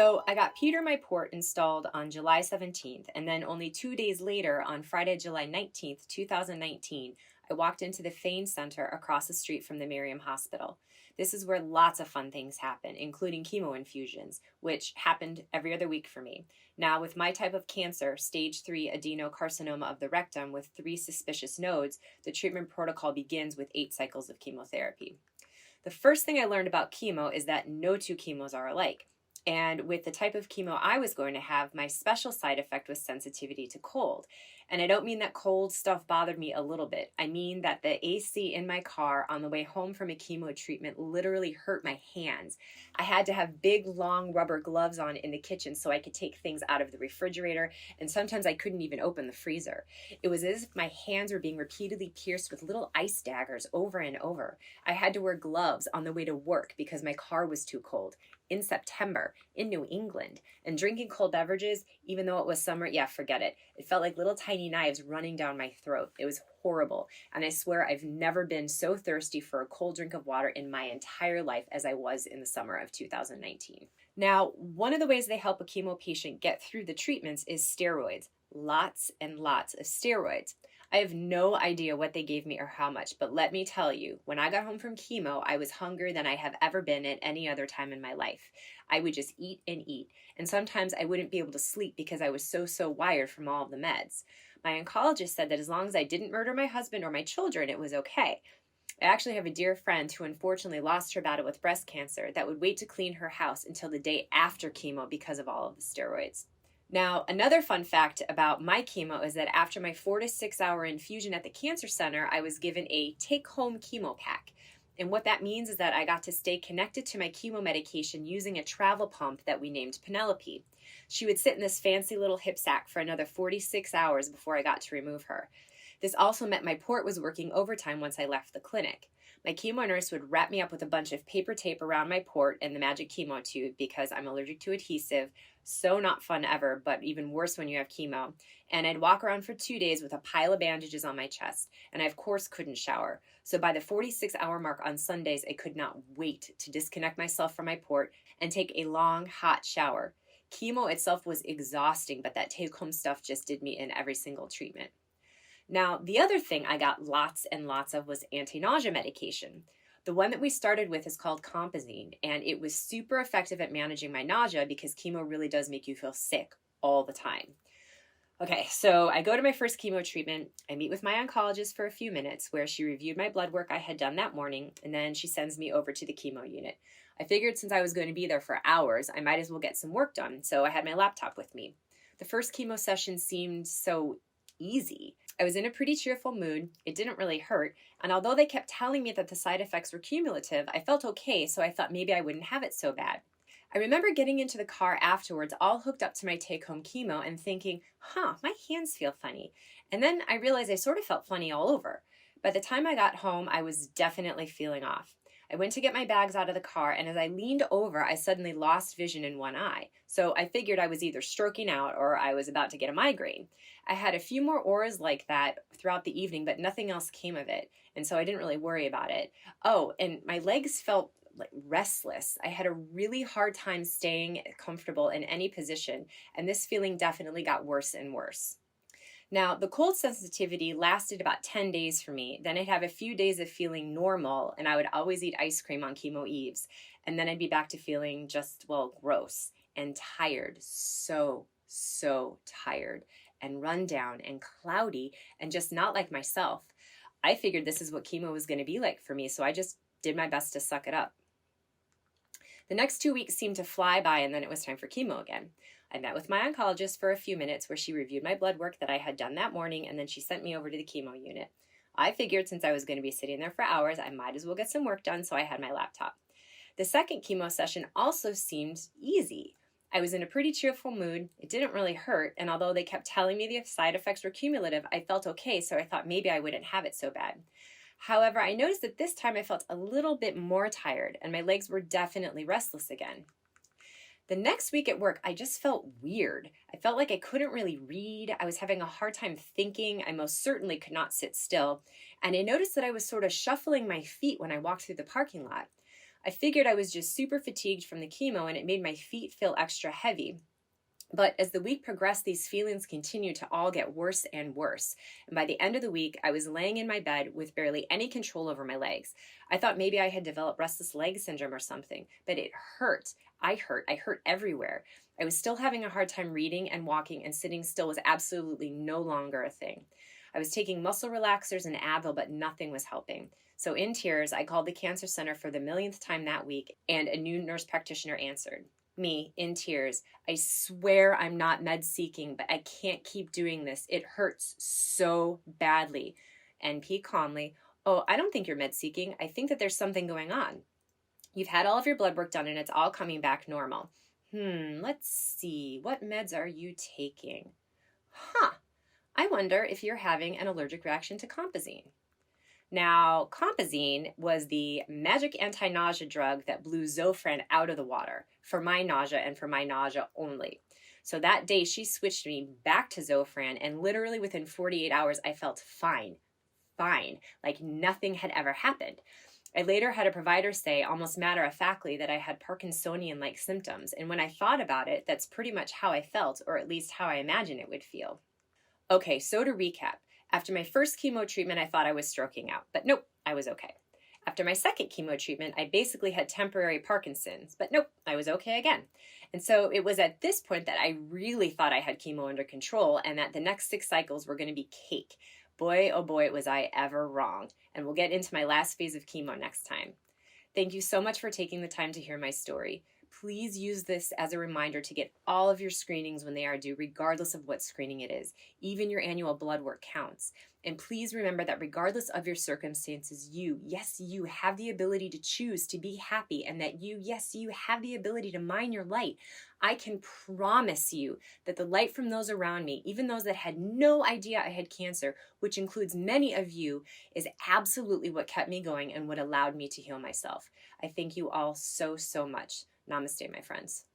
So I got Peter My Port installed on July 17th, and then only 2 days later, on Friday, July 19th, 2019, I walked into the Fane Center across the street from the Miriam Hospital. This is where lots of fun things happen, including chemo infusions, which happened every other week for me. Now, with my type of cancer, stage 3 adenocarcinoma of the rectum with 3 suspicious nodes, the treatment protocol begins with 8 cycles of chemotherapy. The first thing I learned about chemo is that no two chemos are alike. And with the type of chemo I was going to have, my special side effect was sensitivity to cold. And I don't mean that cold stuff bothered me a little bit. I mean that the AC in my car on the way home from a chemo treatment literally hurt my hands. I had to have big, long rubber gloves on in the kitchen so I could take things out of the refrigerator, and sometimes I couldn't even open the freezer. It was as if my hands were being repeatedly pierced with little ice daggers over and over. I had to wear gloves on the way to work because my car was too cold. In September, in New England, and drinking cold beverages, even though it was summer, yeah, forget it. It felt like little tiny knives running down my throat. It was horrible, and I swear I've never been so thirsty for a cold drink of water in my entire life as I was in the summer of 2019. Now, one of the ways they help a chemo patient get through the treatments is steroids. Lots and lots of steroids. I have no idea what they gave me or how much, but let me tell you, when I got home from chemo, I was hungrier than I have ever been at any other time in my life. I would just eat and eat, and sometimes I wouldn't be able to sleep because I was so wired from all of the meds. My oncologist said that as long as I didn't murder my husband or my children, it was okay. I actually have a dear friend who unfortunately lost her battle with breast cancer that would wait to clean her house until the day after chemo because of all of the steroids. Now, another fun fact about my chemo is that after my 4 to 6 hour infusion at the cancer center, I was given a take-home chemo pack. And what that means is that I got to stay connected to my chemo medication using a travel pump that we named Penelope. She would sit in this fancy little hip sack for another 46 hours before I got to remove her. This also meant my port was working overtime once I left the clinic. My chemo nurse would wrap me up with a bunch of paper tape around my port and the magic chemo tube because I'm allergic to adhesive. So not fun ever, but even worse when you have chemo. And I'd walk around for 2 days with a pile of bandages on my chest. And I, of course, couldn't shower. So by the 46-hour mark on Sundays, I could not wait to disconnect myself from my port and take a long, hot shower. Chemo itself was exhausting, but that take-home stuff just did me in every single treatment. Now, the other thing I got lots and lots of was anti-nausea medication. The one that we started with is called Compazine, and it was super effective at managing my nausea because chemo really does make you feel sick all the time. Okay, so I go to my first chemo treatment. I meet with my oncologist for a few minutes where she reviewed my blood work I had done that morning, and then she sends me over to the chemo unit. I figured since I was going to be there for hours, I might as well get some work done, so I had my laptop with me. The first chemo session seemed so easy. I was in a pretty cheerful mood, it didn't really hurt, and although they kept telling me that the side effects were cumulative, I felt okay, so I thought maybe I wouldn't have it so bad. I remember getting into the car afterwards, all hooked up to my take-home chemo and thinking, my hands feel funny. And then I realized I sort of felt funny all over. By the time I got home, I was definitely feeling off. I went to get my bags out of the car, and as I leaned over, I suddenly lost vision in one eye. So I figured I was either stroking out or I was about to get a migraine. I had a few more auras like that throughout the evening, but nothing else came of it, and so I didn't really worry about it. Oh, and my legs felt like restless. I had a really hard time staying comfortable in any position, and this feeling definitely got worse and worse. Now, the cold sensitivity lasted about 10 days for me. Then I'd have a few days of feeling normal, and I would always eat ice cream on chemo eves. And then I'd be back to feeling just, gross and tired. So tired and run down and cloudy and just not like myself. I figured this is what chemo was going to be like for me, so I just did my best to suck it up. The next 2 weeks seemed to fly by, and then it was time for chemo again. I met with my oncologist for a few minutes where she reviewed my blood work that I had done that morning, and then she sent me over to the chemo unit. I figured since I was going to be sitting there for hours, I might as well get some work done, so I had my laptop. The second chemo session also seemed easy. I was in a pretty cheerful mood, it didn't really hurt, and although they kept telling me the side effects were cumulative, I felt okay, so I thought maybe I wouldn't have it so bad. However, I noticed that this time I felt a little bit more tired, and my legs were definitely restless again. The next week at work, I just felt weird. I felt like I couldn't really read. I was having a hard time thinking. I most certainly could not sit still. And I noticed that I was sort of shuffling my feet when I walked through the parking lot. I figured I was just super fatigued from the chemo and it made my feet feel extra heavy. But as the week progressed, these feelings continued to all get worse and worse. And by the end of the week, I was laying in my bed with barely any control over my legs. I thought maybe I had developed restless leg syndrome or something, but it hurt. I hurt everywhere. I was still having a hard time reading and walking, and sitting still was absolutely no longer a thing. I was taking muscle relaxers and Advil, but nothing was helping. So in tears, I called the cancer center for the millionth time that week, and a new nurse practitioner answered. Me, in tears. I swear I'm not med seeking, but I can't keep doing this. It hurts so badly. NP calmly, oh, I don't think you're med seeking. I think that there's something going on. You've had all of your blood work done and it's all coming back normal. Let's see. What meds are you taking? I wonder if you're having an allergic reaction to compazine. Now, compazine was the magic anti-nausea drug that blew Zofran out of the water for my nausea and for my nausea only. So that day she switched me back to Zofran, and literally within 48 hours I felt fine, like nothing had ever happened. I later had a provider say almost matter-of-factly that I had Parkinsonian-like symptoms, and when I thought about it, that's pretty much how I felt, or at least how I imagine it would feel. Okay, so to recap. After my first chemo treatment, I thought I was stroking out, but nope, I was okay. After my second chemo treatment, I basically had temporary Parkinson's, but nope, I was okay again. And so it was at this point that I really thought I had chemo under control and that the next 6 cycles were going to be cake. Boy, oh boy, was I ever wrong. And we'll get into my last phase of chemo next time. Thank you so much for taking the time to hear my story. Please use this as a reminder to get all of your screenings when they are due, regardless of what screening it is. Even your annual blood work counts. And please remember that regardless of your circumstances, you have the ability to choose to be happy, and that you have the ability to mine your light. I can promise you that the light from those around me, even those that had no idea I had cancer, which includes many of you, is absolutely what kept me going and what allowed me to heal myself. I thank you all so, so much. Namaste, my friends.